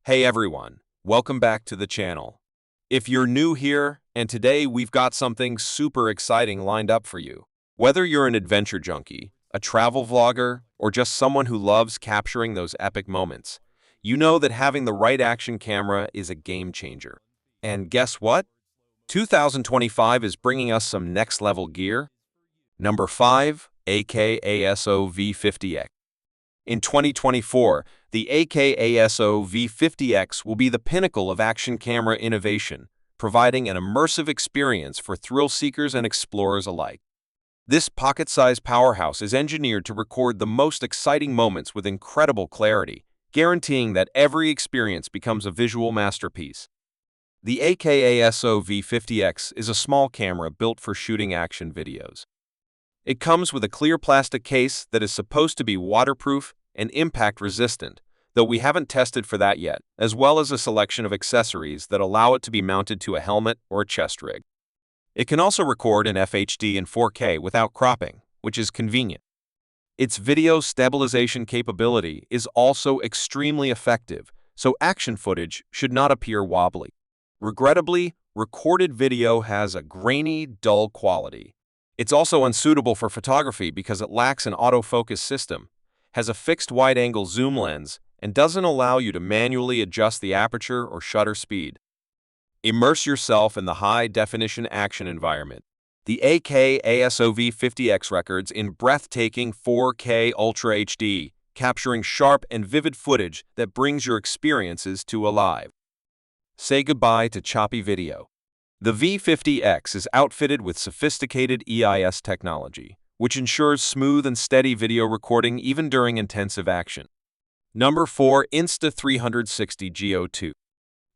Hey everyone, welcome back to the channel. If you're new here, and today we've got something super exciting lined up for you. Whether you're an adventure junkie, a travel vlogger, or just someone who loves capturing those epic moments, you know that having the right action camera is a game changer. And guess what? 2025 is bringing us some next level gear. Number 5, AKASO V50X. In 2024, the AKASO V50X will be the pinnacle of action camera innovation, providing an immersive experience for thrill seekers and explorers alike. This pocket-sized powerhouse is engineered to record the most exciting moments with incredible clarity, guaranteeing that every experience becomes a visual masterpiece. The AKASO V50X is a small camera built for shooting action videos. It comes with a clear plastic case that is supposed to be waterproof and impact-resistant, though we haven't tested for that yet, as well as a selection of accessories that allow it to be mounted to a helmet or a chest rig. It can also record in FHD and 4K without cropping, which is convenient. Its video stabilization capability is also extremely effective, so action footage should not appear wobbly. Regrettably, recorded video has a grainy, dull quality. It's also unsuitable for photography because it lacks an autofocus system, has a fixed wide-angle zoom lens, and doesn't allow you to manually adjust the aperture or shutter speed. Immerse yourself in the high-definition action environment. The AKASO V50X records in breathtaking 4K Ultra HD, capturing sharp and vivid footage that brings your experiences to alive. Say goodbye to choppy video. The V50X is outfitted with sophisticated EIS technology, which ensures smooth and steady video recording even during intensive action. Number 4. Insta360 GO2.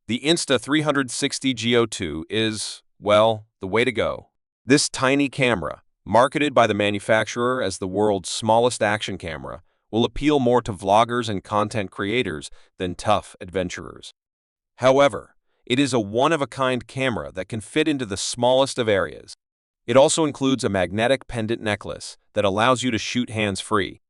The Insta360 GO2 is, well, the way to go. This tiny camera, marketed by the manufacturer as the world's smallest action camera, will appeal more to vloggers and content creators than tough adventurers. However, it is a one-of-a-kind camera that can fit into the smallest of areas. It also includes a magnetic pendant necklace that allows you to shoot hands-free.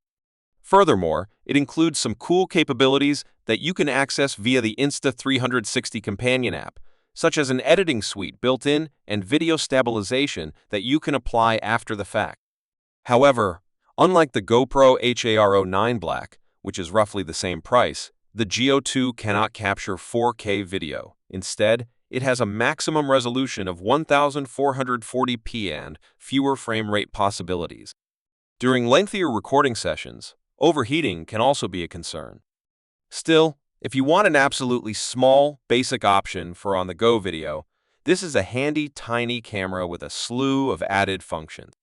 Furthermore, it includes some cool capabilities that you can access via the Insta360 companion app, such as an editing suite built in and video stabilization that you can apply after the fact. However, unlike the GoPro HAR09 Black, which is roughly the same price, the GO2 cannot capture 4K video. Instead, it has a maximum resolution of 1440p and fewer frame rate possibilities. During lengthier recording sessions, overheating can also be a concern. Still, if you want an absolutely small, basic option for on-the-go video, this is a handy, tiny camera with a slew of added functions.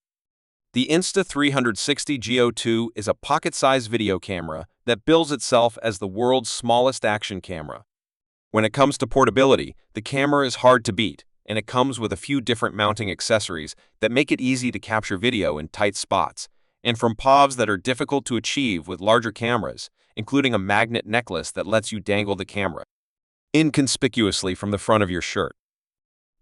The Insta360 GO2 is a pocket-sized video camera that bills itself as the world's smallest action camera. When it comes to portability, the camera is hard to beat, and it comes with a few different mounting accessories that make it easy to capture video in tight spots, and from POVs that are difficult to achieve with larger cameras, including a magnet necklace that lets you dangle the camera inconspicuously from the front of your shirt.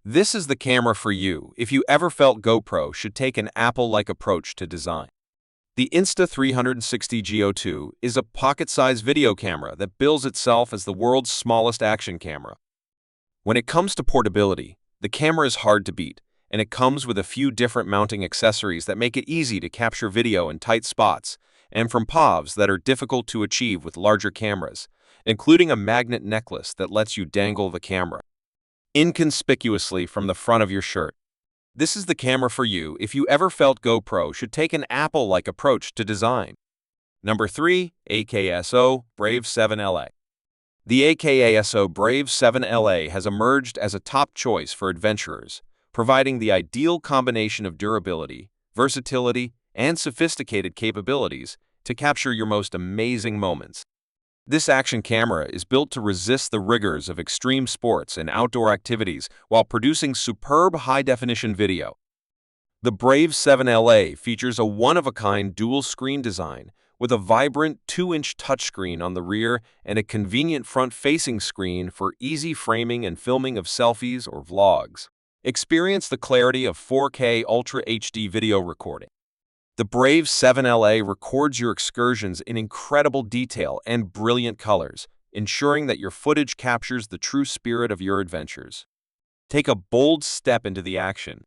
This is the camera for you if you ever felt GoPro should take an Apple-like approach to design. The Insta360 GO2 is a pocket-sized video camera that bills itself as the world's smallest action camera. When it comes to portability, the camera is hard to beat, and it comes with a few different mounting accessories that make it easy to capture video in tight spots, and from POVs that are difficult to achieve with larger cameras, including a magnet necklace that lets you dangle the camera inconspicuously from the front of your shirt. This is the camera for you if you ever felt GoPro should take an Apple-like approach to design. Number 3. AKASO Brave 7LA. The AKASO Brave 7LA has emerged as a top choice for adventurers, providing the ideal combination of durability, versatility, and sophisticated capabilities to capture your most amazing moments. This action camera is built to resist the rigors of extreme sports and outdoor activities while producing superb high-definition video. The Brave 7LA features a one-of-a-kind dual-screen design with a vibrant 2-inch touchscreen on the rear and a convenient front-facing screen for easy framing and filming of selfies or vlogs. Experience the clarity of 4K Ultra HD video recording. The Brave 7LA records your excursions in incredible detail and brilliant colors, ensuring that your footage captures the true spirit of your adventures. Take a bold step into the action.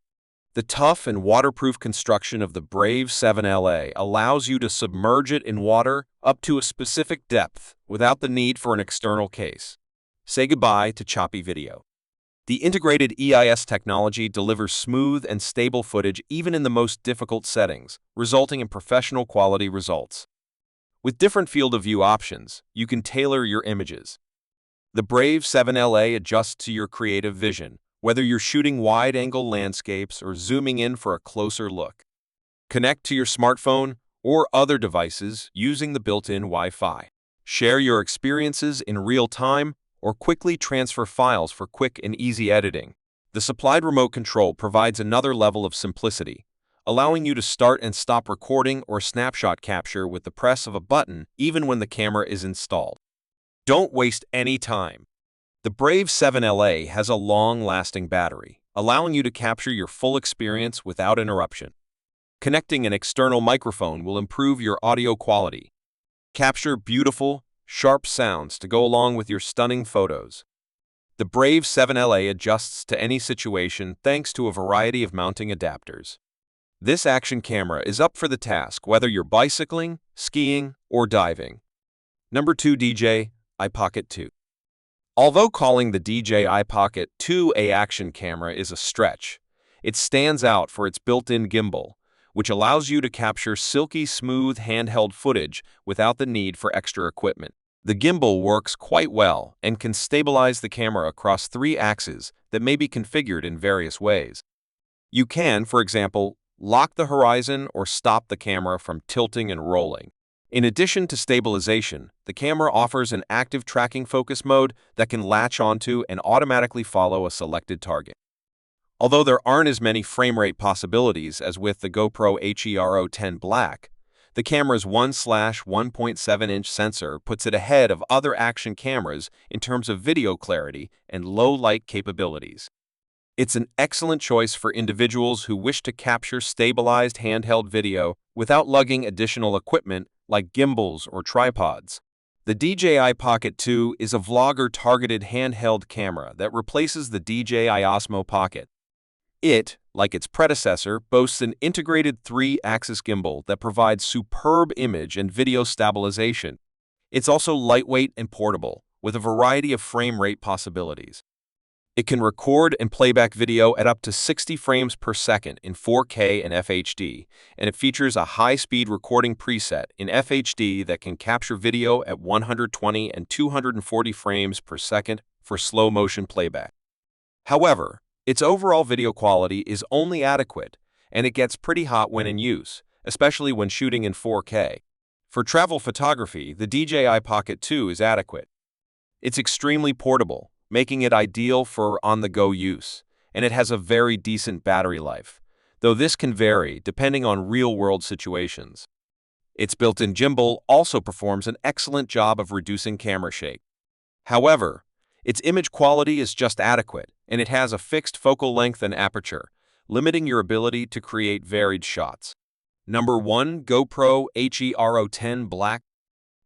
The tough and waterproof construction of the Brave 7LA allows you to submerge it in water up to a specific depth without the need for an external case. Say goodbye to choppy video. The integrated EIS technology delivers smooth and stable footage even in the most difficult settings, resulting in professional quality results. With different field of view options, you can tailor your images. The Brave 7LA adjusts to your creative vision, whether you're shooting wide-angle landscapes or zooming in for a closer look. Connect to your smartphone or other devices using the built-in Wi-Fi. Share your experiences in real time or quickly transfer files for quick and easy editing. The supplied remote control provides another level of simplicity, allowing you to start and stop recording or snapshot capture with the press of a button even when the camera is installed. Don't waste any time. The Brave 7LA has a long-lasting battery, allowing you to capture your full experience without interruption. Connecting an external microphone will improve your audio quality. Capture beautiful, sharp sounds to go along with your stunning photos. The Brave 7LA adjusts to any situation thanks to a variety of mounting adapters. This action camera is up for the task whether you're bicycling, skiing, or diving. Number 2. DJI Pocket 2. Although calling the DJI Pocket 2 an action camera is a stretch, it stands out for its built-in gimbal, which allows you to capture silky smooth handheld footage without the need for extra equipment. The gimbal works quite well and can stabilize the camera across 3 axes that may be configured in various ways. You can, for example, lock the horizon or stop the camera from tilting and rolling. In addition to stabilization, the camera offers an active tracking focus mode that can latch onto and automatically follow a selected target. Although there aren't as many frame rate possibilities as with the GoPro HERO10 Black, the camera's 1/1.7-inch sensor puts it ahead of other action cameras in terms of video clarity and low-light capabilities. It's an excellent choice for individuals who wish to capture stabilized handheld video without lugging additional equipment like gimbals or tripods. The DJI Pocket 2 is a vlogger-targeted handheld camera that replaces the DJI Osmo Pocket. It, like its predecessor, boasts an integrated 3-axis gimbal that provides superb image and video stabilization. It's also lightweight and portable, with a variety of frame rate possibilities. It can record and playback video at up to 60 frames per second in 4K and FHD, and it features a high-speed recording preset in FHD that can capture video at 120 and 240 frames per second for slow-motion playback. However, its overall video quality is only adequate, and it gets pretty hot when in use, especially when shooting in 4K. For travel photography, the DJI Pocket 2 is adequate. It's extremely portable, making it ideal for on-the-go use, and it has a very decent battery life, though this can vary depending on real-world situations. Its built-in gimbal also performs an excellent job of reducing camera shake. However, its image quality is just adequate, and it has a fixed focal length and aperture, limiting your ability to create varied shots. Number 1. GoPro HERO10 Black.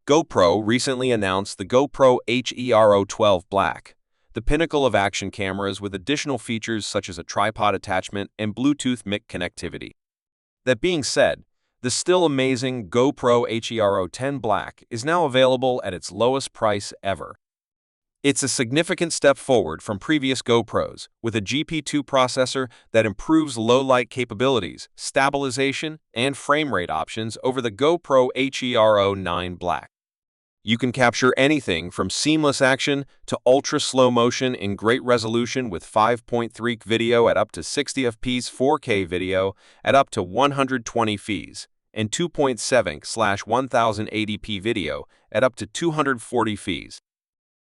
GoPro recently announced the GoPro HERO12 Black, the pinnacle of action cameras with additional features such as a tripod attachment and Bluetooth mic connectivity. That being said, the still amazing GoPro HERO10 Black is now available at its lowest price ever. It's a significant step forward from previous GoPros, with a GP2 processor that improves low-light capabilities, stabilization, and frame rate options over the GoPro HERO9 Black. You can capture anything from seamless action to ultra-slow motion in great resolution with 5.3 video at up to 60 fps, 4K video at up to 120 fps, and 2.7/1080p video at up to 240 fps.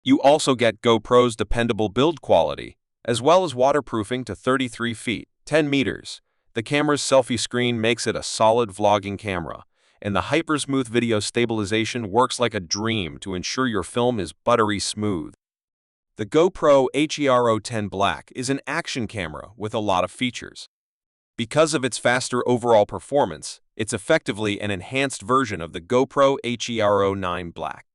You also get GoPro's dependable build quality, as well as waterproofing to 33 feet, 10 meters. The camera's selfie screen makes it a solid vlogging camera, and the hyper-smooth video stabilization works like a dream to ensure your film is buttery smooth. The GoPro HERO10 Black is an action camera with a lot of features. Because of its faster overall performance, it's effectively an enhanced version of the GoPro HERO9 Black.